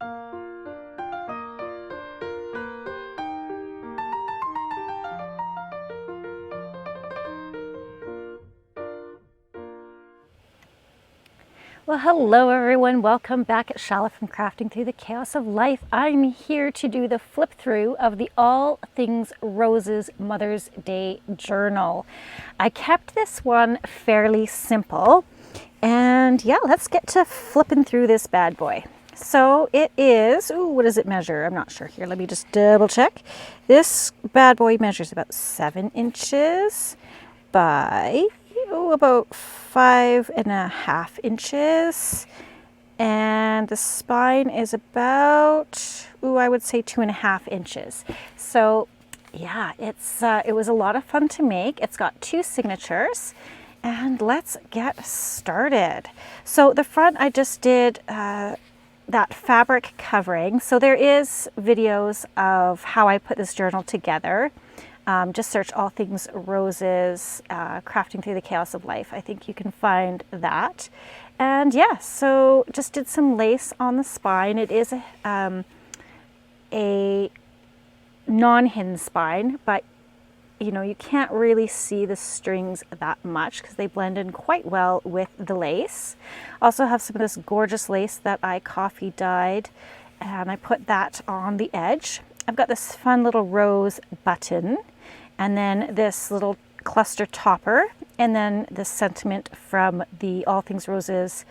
Well, hello everyone. Welcome back at Chala from Crafting Through the Chaos of Life. I'm here to do the flip through of the All Things Roses Mother's Day journal. I kept this one fairly simple, and yeah, let's get to flipping through this bad boy. So it is, ooh, what does it measure? I'm not sure here. Let me just double check. This bad boy measures about 7 inches by about 5.5 inches, and the spine is about, I would say 2.5 inches. So yeah, it was a lot of fun to make. It's got 2 signatures, and let's get started. So the front, I just did that fabric covering. So there is videos of how I put this journal together. Just search All Things Roses, Crafting Through the Chaos of Life. I think you can find that. And yeah, so just did some lace on the spine. It is a non-hidden spine, but you know, you can't really see the strings that much because they blend in quite well with the lace. Also have some of this gorgeous lace that I coffee dyed, and I put that on the edge. I've got this fun little rose button, and then this little cluster topper, and then this sentiment from the All Things Roses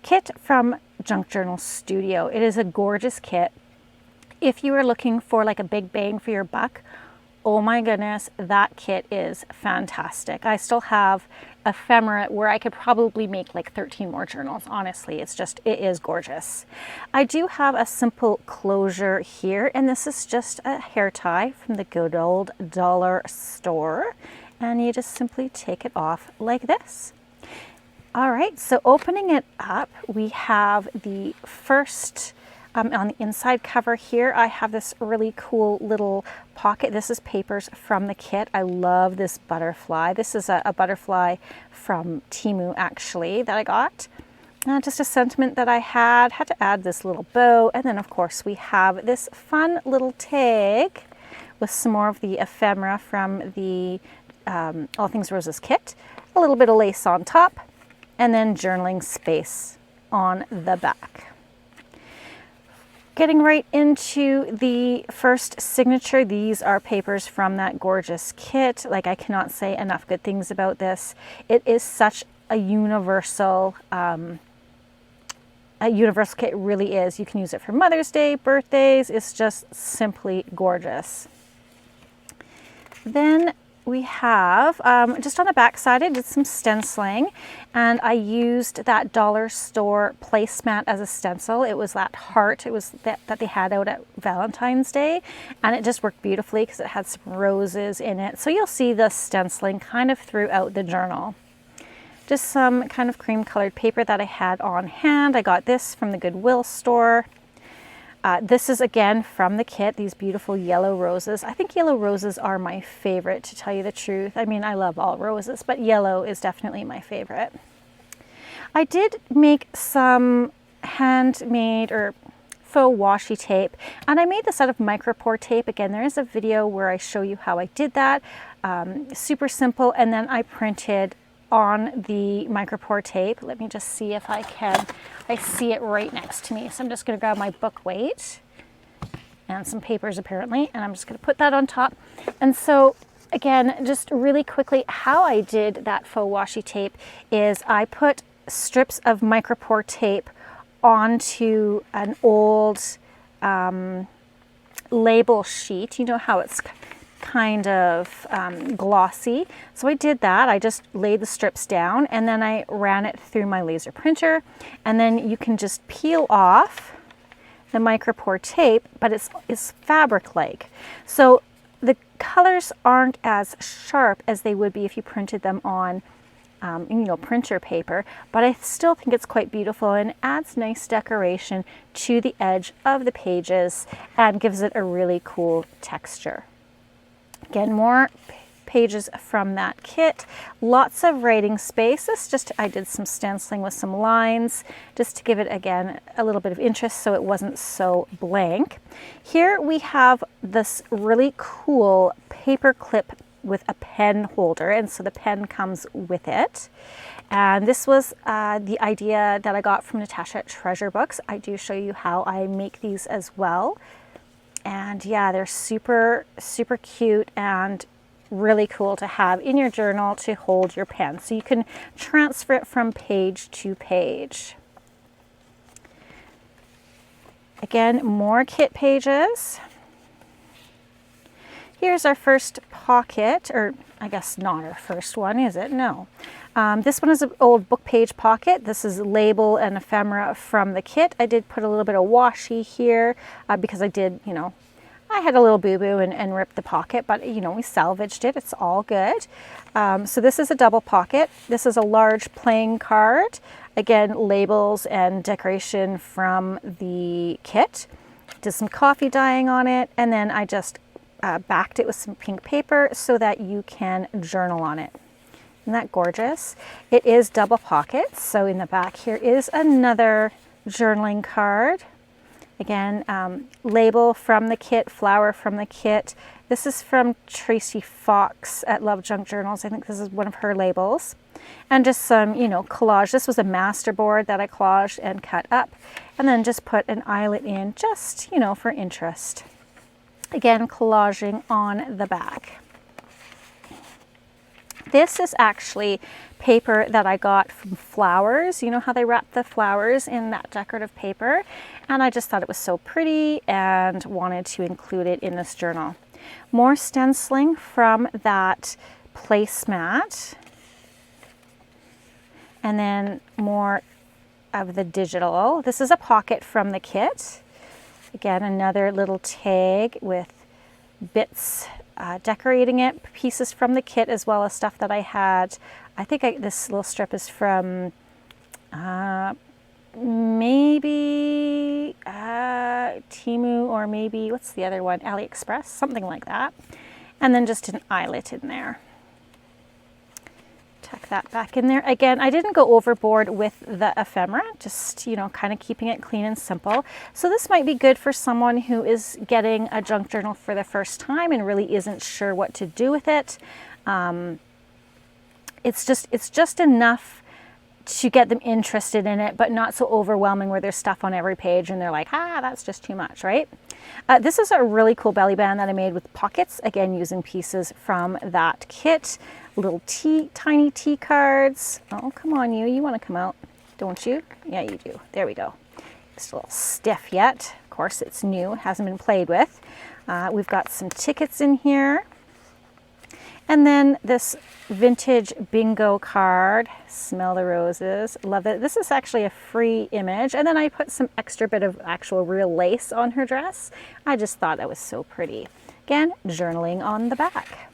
kit from Junk Journal Studio. It is a gorgeous kit. If you are looking for like a big bang for your buck, oh my goodness, that kit is fantastic. I still have ephemera where I could probably make like 13 more journals. Honestly, it is gorgeous. I do have a simple closure here, and this is just a hair tie from the good old dollar store, and you just simply take it off like this. All right, so opening it up, we have the first on the inside cover here, I have this really cool little pocket. This is papers from the kit. I love this butterfly. This is a butterfly from Temu, actually, that I got. Just a sentiment that I had to add this little bow. And then, of course, we have this fun little tag with some more of the ephemera from the All Things Roses kit. A little bit of lace on top, and then journaling space on the back. Getting right into the first signature, these are papers from that gorgeous kit. Like, I cannot say enough good things about this. It is such a universal kit. It really is. You can use it for Mother's Day, birthdays. It's just simply gorgeous. Then we have, just on the back side, I did some stenciling, and I used that dollar store placemat as a stencil. It was that heart, it was that they had out at Valentine's Day, and it just worked beautifully because it had some roses in it. So you'll see the stenciling kind of throughout the journal. Just some kind of cream colored paper that I had on hand. I got this from the Goodwill store. This is again from the kit, these beautiful yellow roses. I think yellow roses are my favorite, to tell you the truth. I mean, I love all roses, but yellow is definitely my favorite. I did make some handmade or faux washi tape, and I made this out of micropore tape. Again, there is a video where I show you how I did that. Super simple, and then I printed on the micropore tape. Let me just see if I can. I see it right next to me. So I'm just going to grab my book weight and some papers apparently, and I'm just going to put that on top. And so again, just really quickly, how I did that faux washi tape is I put strips of micropore tape onto an old label sheet. You know how it's kind of glossy. So I did that. I just laid the strips down, and then I ran it through my laser printer, and then you can just peel off the micropore tape, but it's fabric-like. So the colors aren't as sharp as they would be if you printed them on printer paper, but I still think it's quite beautiful and adds nice decoration to the edge of the pages and gives it a really cool texture. Again, more pages from that kit. Lots of writing space. I did some stenciling with some lines just to give it, again, a little bit of interest so it wasn't so blank. Here we have this really cool paper clip with a pen holder, and so the pen comes with it. And this was the idea that I got from Natasha at Treasure Books. I do show you how I make these as well. And yeah, they're super, super cute and really cool to have in your journal to hold your pen. So you can transfer it from page to page. Again, more kit pages. Here's our first pocket, or I guess not our first one, is it? No. This one is an old book page pocket. This is label and ephemera from the kit. I did put a little bit of washi here because I did, I had a little boo-boo and ripped the pocket, but we salvaged it. It's all good. So this is a double pocket. This is a large playing card. Again, labels and decoration from the kit. Did some coffee dyeing on it, and then I just backed it with some pink paper so that you can journal on it. Isn't that gorgeous? It is double pockets, so in the back here is another journaling card. Again, label from the kit, flower from the kit. This is from Tracy Fox at Love Junk Journals. I think this is one of her labels. And just some, collage. This was a masterboard that I collaged and cut up, and then just put an eyelet in just, for interest. Again, collaging on the back. This is actually paper that I got from Flowers. You know how they wrap the flowers in that decorative paper? And I just thought it was so pretty and wanted to include it in this journal. More stenciling from that placemat. And then more of the digital. This is a pocket from the kit. Again, another little tag with bits decorating it, pieces from the kit as well as stuff that I had. I think this little strip is from maybe Temu, or maybe, what's the other one? AliExpress, something like that. And then just an eyelet in there. Tuck that back in there. Again, I didn't go overboard with the ephemera, just, kind of keeping it clean and simple. So this might be good for someone who is getting a junk journal for the first time and really isn't sure what to do with it. It's just enough to get them interested in it, but not so overwhelming where there's stuff on every page and they're like, that's just too much, right? This is a really cool belly band that I made with pockets, again, using pieces from that kit. Little tiny tea cards. Oh, come on, you want to come out, don't you? Yeah, you do. There we go. It's a little stiff yet. Of course, it's new. It hasn't been played with. We've got some tickets in here. And then this vintage bingo card. Smell the roses. Love it. This is actually a free image. And then I put some extra bit of actual real lace on her dress. I just thought that was so pretty. Again, journaling on the back.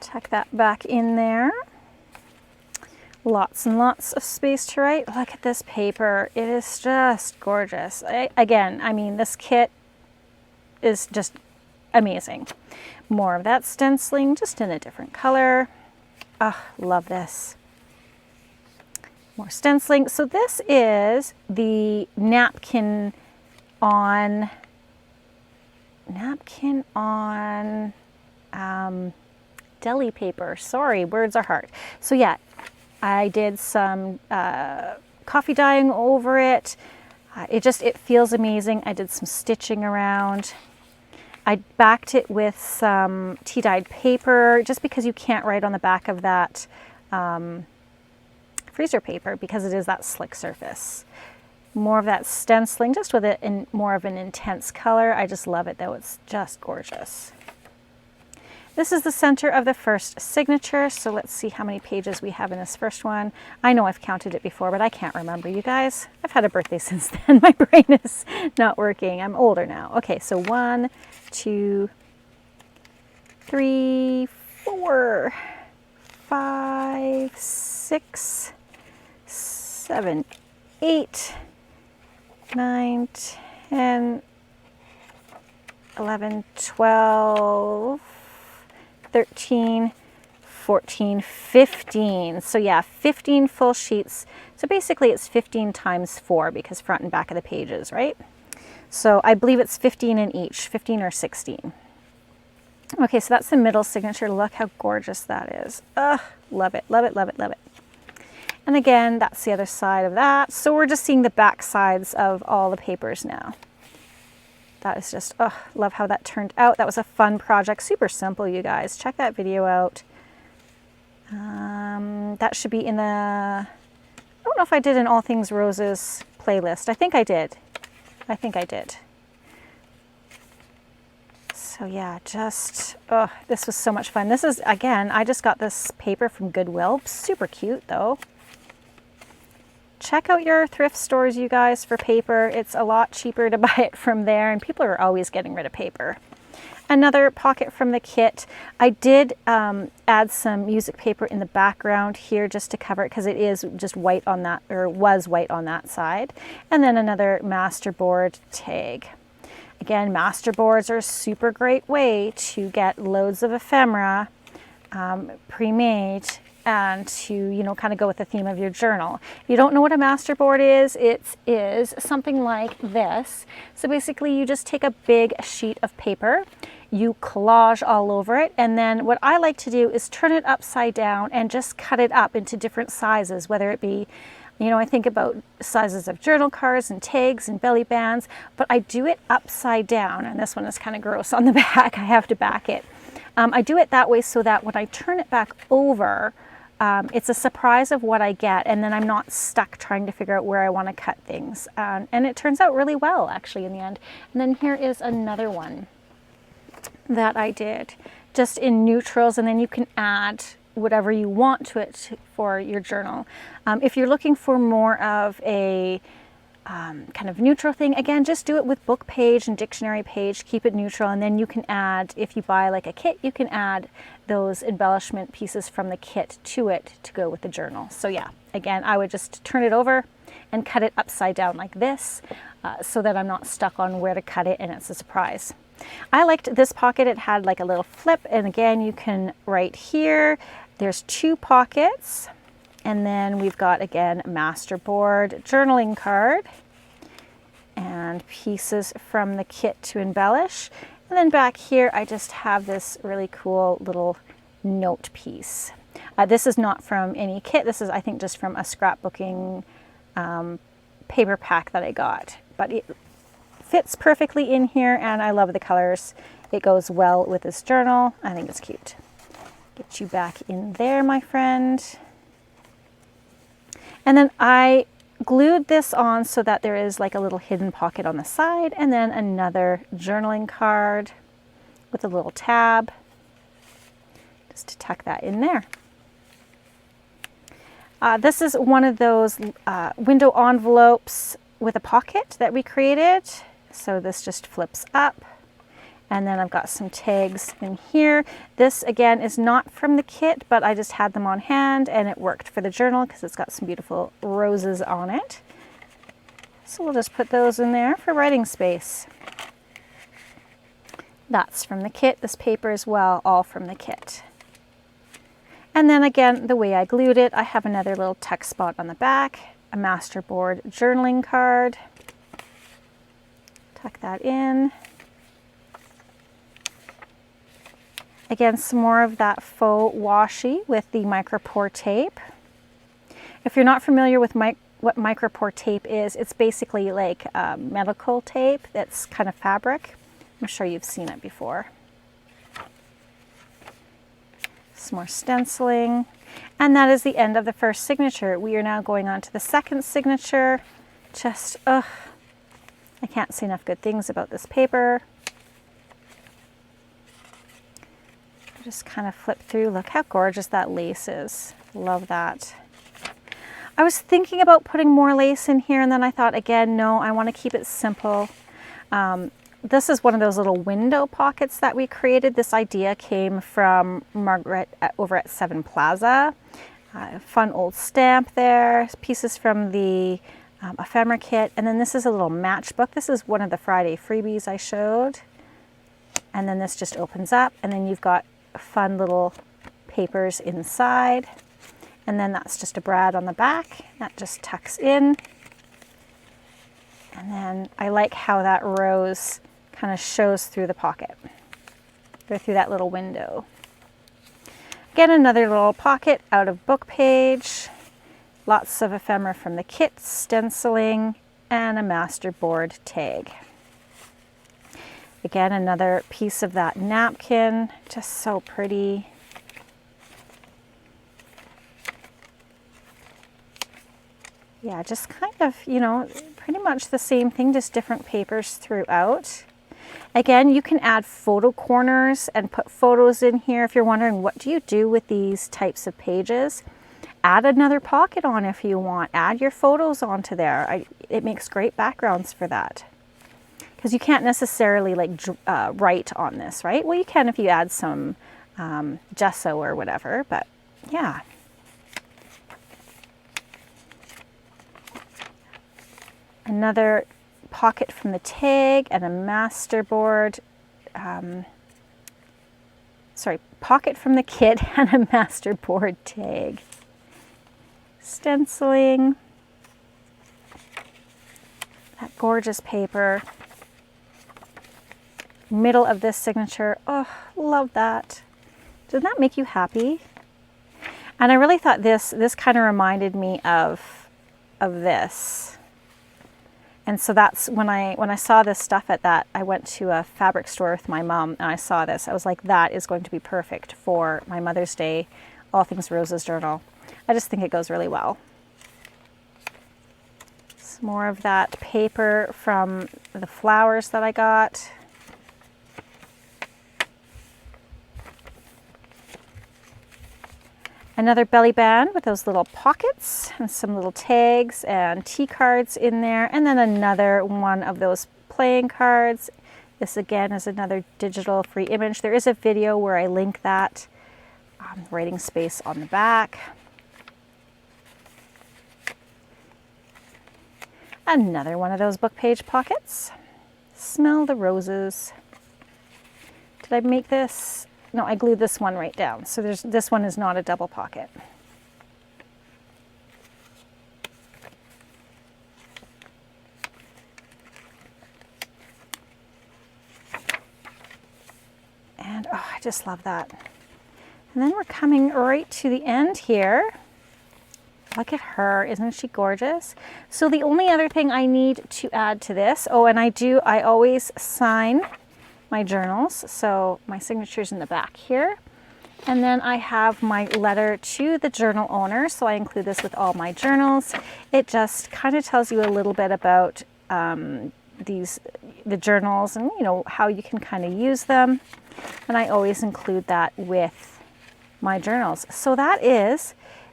Tuck that back in there. Lots and lots of space to write. Look at this paper. It is just gorgeous. Again, this kit is just amazing. More of that stenciling, just in a different color. Oh, love this. More stenciling. So this is the napkin on deli paper. Sorry, words are hard. So yeah, I did some coffee dyeing over it. It feels amazing. I did some stitching around. I backed it with some tea-dyed paper just because you can't write on the back of that freezer paper because it is that slick surface. More of that stenciling, just with it in more of an intense color. I just love it though. It's just gorgeous. This is the center of the first signature, so let's see how many pages we have in this first one. I know I've counted it before, but I can't remember, you guys. I've had a birthday since then. My brain is not working. I'm older now. Okay, so 1, 2, 3, 4, 5, 6, 7, 8, 9, 10, 11, 12, 13, 14, 15. So yeah, 15 full sheets. So basically it's 15 times 4 because front and back of the pages, right? So I believe it's 15 in each, 15 or 16. Okay, so that's the middle signature. Look how gorgeous that is. Ugh, love it, love it, love it, love it. And again, that's the other side of that. So we're just seeing the back sides of all the papers now. That is just, oh, love how that turned out. That was a fun project, super simple, you guys. Check that video out. That should be in the, I don't know if I did an All Things Roses playlist. I think I did. I think I did. So yeah, just, oh, this was so much fun. This is, again, I just got this paper from Goodwill. Super cute though. Check out your thrift stores, you guys, for paper. It's a lot cheaper to buy it from there, and people are always getting rid of paper. Another pocket from the kit. I did add some music paper in the background here just to cover it because it is just white on that, or was white on that side. And then another masterboard tag. Again, masterboards are a super great way to get loads of ephemera pre-made and to, you know, kind of go with the theme of your journal. If you don't know what a masterboard is, it is something like this. So basically you just take a big sheet of paper, you collage all over it, and then what I like to do is turn it upside down and just cut it up into different sizes, whether it be, you know, I think about sizes of journal cards and tags and belly bands, but I do it upside down, and this one is kind of gross on the back. I have to back it. I do it that way so that when I turn it back over, it's a surprise of what I get, and then I'm not stuck trying to figure out where I want to cut things. And it turns out really well, actually, in the end. And then here is another one that I did, just in neutrals, and then you can add whatever you want to it for your journal. If you're looking for more of a kind of neutral thing, again, just do it with book page and dictionary page, keep it neutral, and then you can add, if you buy like a kit, you can add those embellishment pieces from the kit to it to go with the journal. So yeah, again, I would just turn it over and cut it upside down like this so that I'm not stuck on where to cut it and it's a surprise. I liked this pocket. It had like a little flip, and again, you can right here, there's 2 pockets. And then we've got, again, masterboard journaling card and pieces from the kit to embellish. And then back here, I just have this really cool little note piece. This is not from any kit. This is, I think, just from a scrapbooking paper pack that I got. But it fits perfectly in here, and I love the colors. It goes well with this journal. I think it's cute. Get you back in there, my friend. And then I glued this on so that there is like a little hidden pocket on the side, and then another journaling card with a little tab just to tuck that in there. This is one of those window envelopes with a pocket that we created. So this just flips up. And then I've got some tags in here. This, again, is not from the kit, but I just had them on hand, and it worked for the journal because it's got some beautiful roses on it. So we'll just put those in there for writing space. That's from the kit. This paper as well, all from the kit. And then again, the way I glued it, I have another little tuck spot on the back, a masterboard journaling card. Tuck that in. Again, some more of that faux washi with the micropore tape. If you're not familiar with what micropore tape is, it's basically like medical tape that's kind of fabric. I'm sure you've seen it before. Some more stenciling. And that is the end of the first signature. We are now going on to the second signature. Just, ugh, I can't say enough good things about this paper. Just kind of flip through. Look how gorgeous that lace is. Love that. I was thinking about putting more lace in here, and then I thought, again, no, I want to keep it simple. This is one of those little window pockets that we created. This idea came from Margaret over at Seven Plaza. Fun old stamp there. Pieces from the ephemera kit. And then this is a little matchbook. This is one of the Friday freebies I showed. And then this just opens up, and then you've got fun little papers inside. And then that's just a brad on the back. That just tucks in. And then I like how that rose kind of shows through the pocket, or through that little window. Again, another little pocket out of book page. Lots of ephemera from the kit, stenciling, and a masterboard tag. Again, another piece of that napkin, just so pretty. Yeah, just kind of, you know, pretty much the same thing, just different papers throughout. Again, you can add photo corners and put photos in here. If you're wondering what do you do with these types of pages, add another pocket on if you want. Add your photos onto there. It makes great backgrounds for that. Because you can't necessarily like write on this, right? Well, you can if you add some gesso or whatever, but yeah. Another pocket from the tag and a masterboard. Pocket from the kit and a masterboard tag. Stenciling. That gorgeous paper. Middle of this signature. Oh, love that. Doesn't that make you happy? And I really thought this kind of reminded me of this. And so that's when I saw this stuff at that, I went to a fabric store with my mom and I saw this. I was like, that is going to be perfect for my Mother's Day All Things Roses journal. I just think it goes really well. Some more of that paper from the flowers that I got. Another belly band with those little pockets and some little tags and tea cards in there. And then another one of those playing cards. This again is another digital free image. There is a video where I link that. Writing space on the back. Another one of those book page pockets. Smell the roses. Did I make this? No, I glued this one right down. So this one is not a double pocket. And oh, I just love that. And then we're coming right to the end here. Look at her, isn't she gorgeous? So the only other thing I need to add to this, oh, and I always sign my journals, so my signature's in the back here. And then I have my letter to the journal owner, so I include this with all my journals. It just kind of tells you a little bit about the journals and, you know, how you can kind of use them. And I always include that with my journals. So that is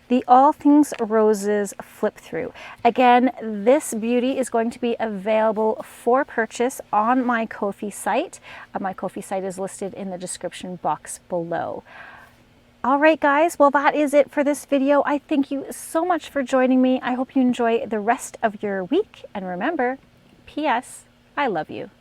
the All Things Roses flip through. Again, this beauty is going to be available for purchase on my Ko-fi site. My Ko-fi site is listed in the description box below. All right, guys, well, that is it for this video. I thank you so much for joining me. I hope you enjoy the rest of your week. And remember, P.S. I love you.